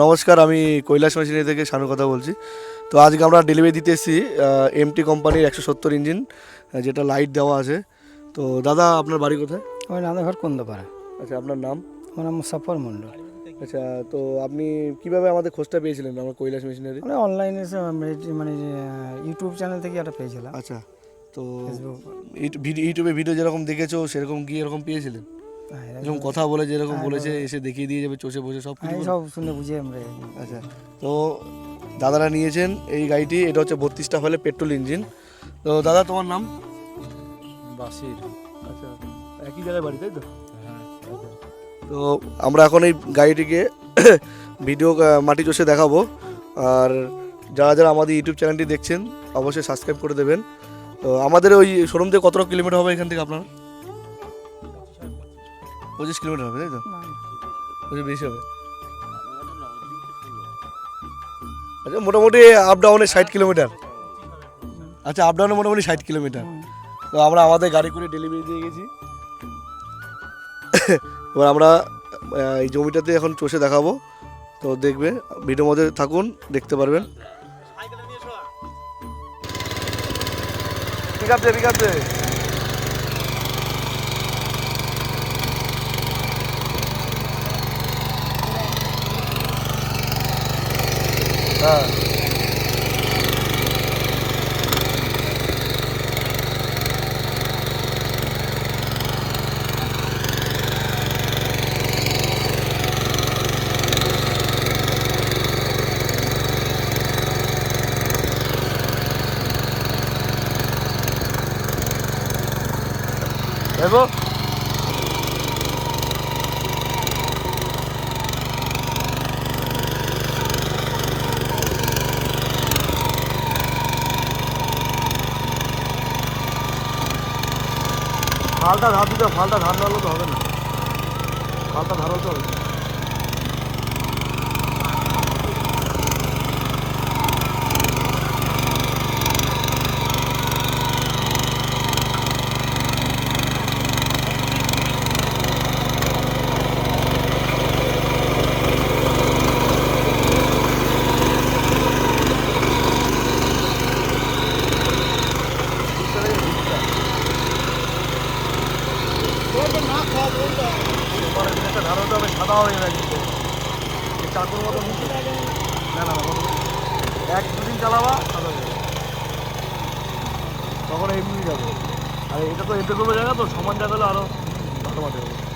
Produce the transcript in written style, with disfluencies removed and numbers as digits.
নমস্কার, আমি কৈলাস মেশিনারি থেকে শানু কথা বলছি। তো আজকে আমরা ডেলিভারি দিতে এসেছি এমটি কোম্পানির 170 ইঞ্জিন, যেটা লাইট দেওয়া আছে। তো দাদা, আপনার বাড়ি কোথায়? আমার রানাঘাট কন্দপাড়া। আচ্ছা, আপনার নাম? আমার নাম মুসাফর মণ্ডল। আচ্ছা, তো আপনি কিভাবে আমাদের খোঁজটা পেয়েছিলেন, আমার কৈলাস মেশিনারি? আমরা অনলাইনে মানে ইউটিউব চ্যানেল থেকে একটা পেয়েছিলাম। আচ্ছা, তো ফেসবুক। ইউটিউবে ভিডিও যেরকম দেখেছো সেরকম কি এরকম পেয়েছিলেন? এরকম কথা বলে যেরকম বলেছে, এসে দেখিয়ে দিয়ে যাবে চষে বসে সব কিছু? সব শুনে বুঝে আমরা। আচ্ছা, তো দাদারা নিয়েছেন এই গাড়িটি। এটা হচ্ছে 32টা হলে পেট্রোল ইঞ্জিন। তো দাদা, তোমার নাম? বাসির। আচ্ছা, একই জায়গায় বাড়ি, তাই তো? হ্যাঁ। তো আমরা এখন এই গাড়িটিকে ভিডিও মাটি চষে দেখাবো। আর যারা যারা আমাদের ইউটিউব চ্যানেলটি দেখছেন অবশ্যই সাবস্ক্রাইব করে দেবেন। তো আমাদের ওই শোরুম থেকে কতটা কিলোমিটার হবে এখান থেকে আপনার? 25 কিলোমিটার হবে, তাই তো? বেশি হবে। আচ্ছা, মোটামুটি আপ ডাউনে 60 কিলোমিটার। আচ্ছা, আপ ডাউনে মোটামুটি 60 কিলোমিটার। তো আমরা আমাদের গাড়ি করে ডেলিভারি দিয়ে গেছি। এবার আমরা এই জমিটাতে এখন চষে দেখাবো। তো দেখবে, ভিডিওর মধ্যে থাকুন, দেখতে পারবেন। ঠিক আছে, ঠিক আছে। হ্যাঁ, দেখো। ফালটা ধার দিতে, ফালটা ধার না হলে তো হবে না। ফালটা ধার হতে হবে। ধার হতে হবে, সাদা হয়ে যায় কিন্তু চাকুর মতো। না না, 1-2 দিন চালাবা সাদা হয়ে যাবে, তখন এমনি যাবে। আর এটা তো এতে কোনো জায়গা, তো সমান জায়গা হলে আরও ভালো মাঠে হবে।